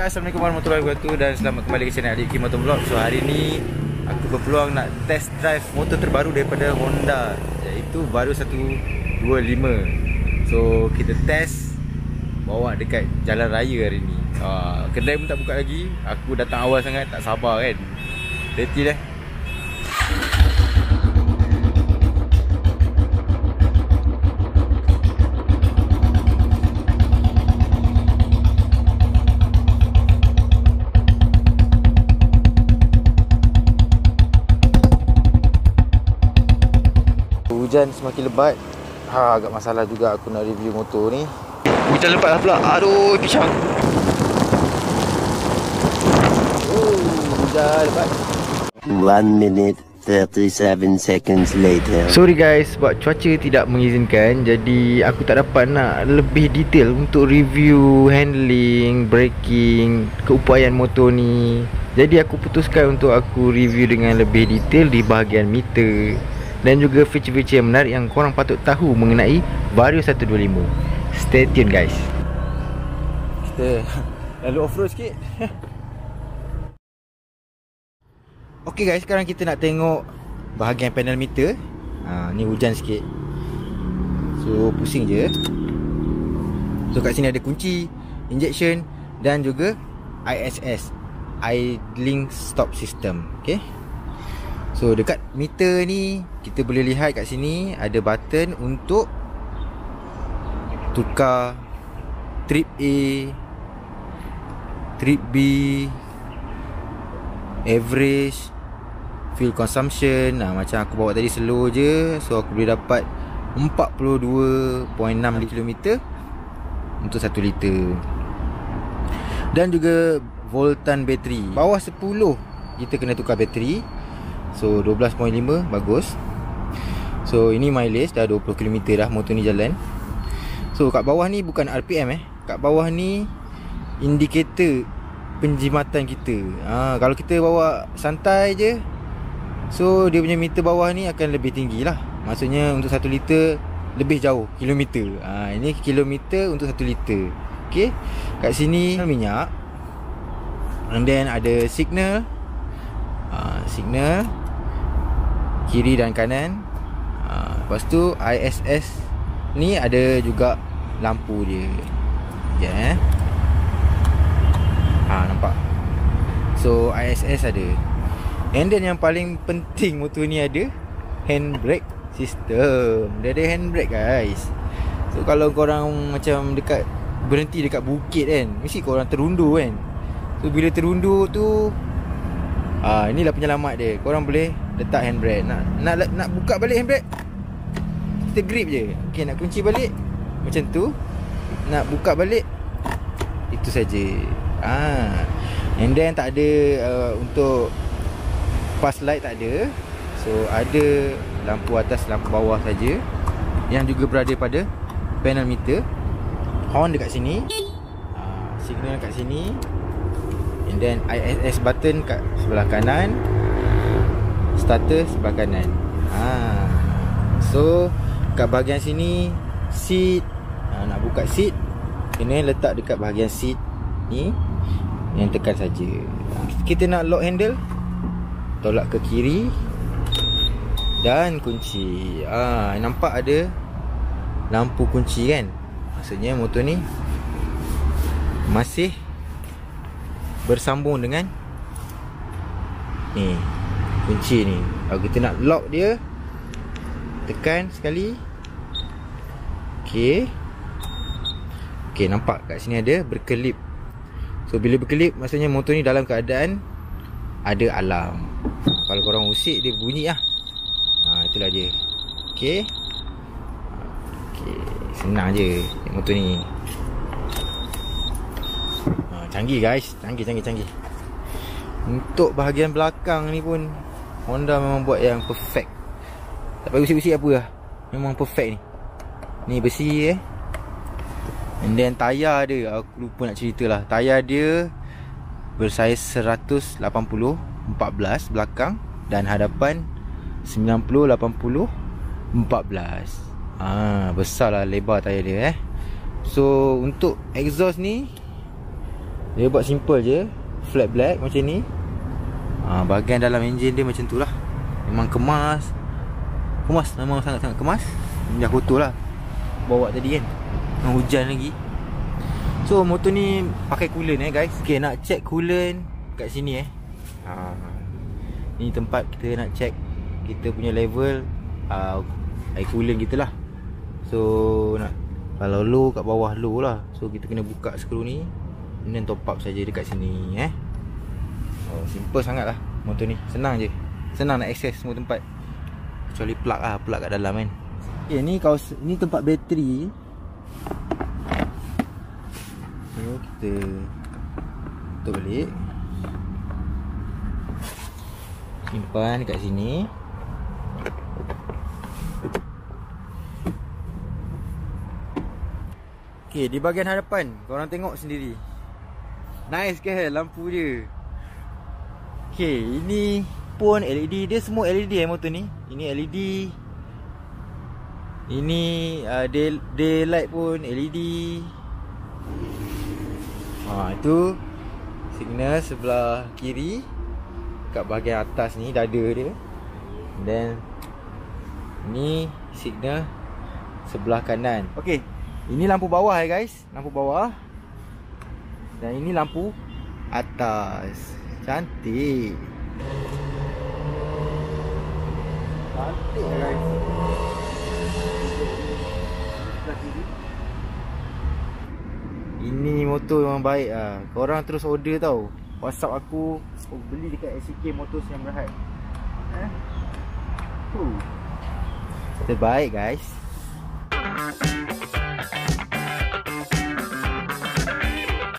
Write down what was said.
Assalamualaikum warahmatullahi wabarakatuh dan selamat kembali ke channel Adik Kim Motor Vlog. So hari ni aku berpeluang nak test drive motor terbaru daripada Honda, iaitu Vario 125. So kita test bawa dekat jalan raya hari ni. Kedai pun tak buka lagi. Aku datang awal sangat, tak sabar kan. Letih dah. Hujan semakin lebat. Agak masalah juga aku nak review motor ni. Hujan lebat lah pula. Aduh, pisang. Hujan lebat. 1 minute 37 seconds later. Sorry guys, sebab cuaca tidak mengizinkan, jadi aku tak dapat nak lebih detail untuk review handling, braking, keupayaan motor ni. Jadi aku putuskan untuk aku review dengan lebih detail di bahagian meter dan juga feature-feature yang menarik yang korang patut tahu mengenai Vario 125. Stay tune guys. Kita lalu off-road sikit. Ok guys, sekarang kita nak tengok bahagian panel meter. Ni hujan sikit, so pusing je. So kat sini ada kunci, injection dan juga ISS, Idling Stop System. Okay. So dekat meter ni kita boleh lihat kat sini ada button untuk tukar trip A, trip B, average, fuel consumption. Macam aku bawa tadi slow je, so aku boleh dapat 42.6 km untuk 1 liter. Dan juga voltan bateri. Bawah 10 kita kena tukar bateri. So 12.5 bagus. So ini mileage dah 20 km dah motor ni jalan. So kat bawah ni bukan RPM kat bawah ni indikator penjimatan kita. Kalau kita bawa santai je, so dia punya meter bawah ni akan lebih tinggi lah. Maksudnya untuk 1 liter lebih jauh kilometer. Ini kilometer untuk 1 liter. Okay. Kat sini minyak. And then ada signal. Signal kiri dan kanan. Lepas tu ISS ni ada juga lampu dia. Ya. Nampak. So ISS ada. And then yang paling penting motor ni ada handbrake system. Dia ada handbrake guys. So kalau korang macam berhenti dekat bukit kan, mesti korang terundur kan. So bila terundur tu, inilah penyelamat dia. Korang boleh letak handbrake. Nak buka balik handbrake, kita grip je. Okay, nak kunci balik macam tu. Nak buka balik, itu saja. And then tak ada untuk pass light, tak ada. So ada lampu atas, lampu bawah saja, yang juga berada pada panel meter. Horn dekat sini, signal kat sini. And then ISS button kat sebelah kanan, starter sebelah kanan. So kat bahagian sini seat. Nak buka seat, kena letak dekat bahagian seat ni, yang tekan saja. Kita nak lock handle, tolak ke kiri dan kunci. Nampak ada lampu kunci kan. Maksudnya motor ni masih bersambung dengan ni kunci ni. Kalau kita nak lock dia, tekan sekali. Okay. Okay, nampak kat sini ada berkelip. So bila berkelip, maksudnya motor ni dalam keadaan ada alarm. Kalau korang usik, dia bunyi lah. Itulah dia. Okay. Okay, senang je motor ni. Canggih guys, canggih. Untuk bahagian belakang ni pun Honda memang buat yang perfect. Tak payah usik-usik apa lah, memang perfect ni. Ni besi And then tayar dia, aku lupa nak cerita lah. Tayar dia bersaiz 180/14 belakang dan hadapan 90/80/14. Besar lah lebar tayar dia. So untuk exhaust ni Dia buat simple je, flat black macam ni. Bahagian dalam enjin dia macam tu lah. Memang kemas. Memang sangat-sangat kemas. Dah kotor lah bawa tadi kan, memang hujan lagi. So motor ni pakai coolant guys. Okay, nak check coolant kat sini ni tempat kita nak check kita punya level air coolant kita lah. So kalau low, kat bawah low lah. So kita kena buka skru ni dan top up saja dekat sini simple sangat lah motor ni. Senang je, senang nak access semua tempat, kecuali plug lah, plug kat dalam kan. Okay, ni tempat bateri. So kita tutup balik, simpan kat sini. Okay, di bahagian hadapan korang tengok sendiri. Nice ke lampu dia. Okay, ini pun LED. Dia semua LED motor ni. Ini LED. Ini daylight pun LED. Itu signal sebelah kiri, kat bahagian atas ni dada dia. Dan ni signal sebelah kanan. Okay, ini lampu bawah guys, lampu bawah. Dan ini lampu atas. Cantik. Cantik guys. Ini motor memang baik lah. Korang terus order tau. WhatsApp aku, beli dekat SCK Motors yang Berhad. Terbaik guys.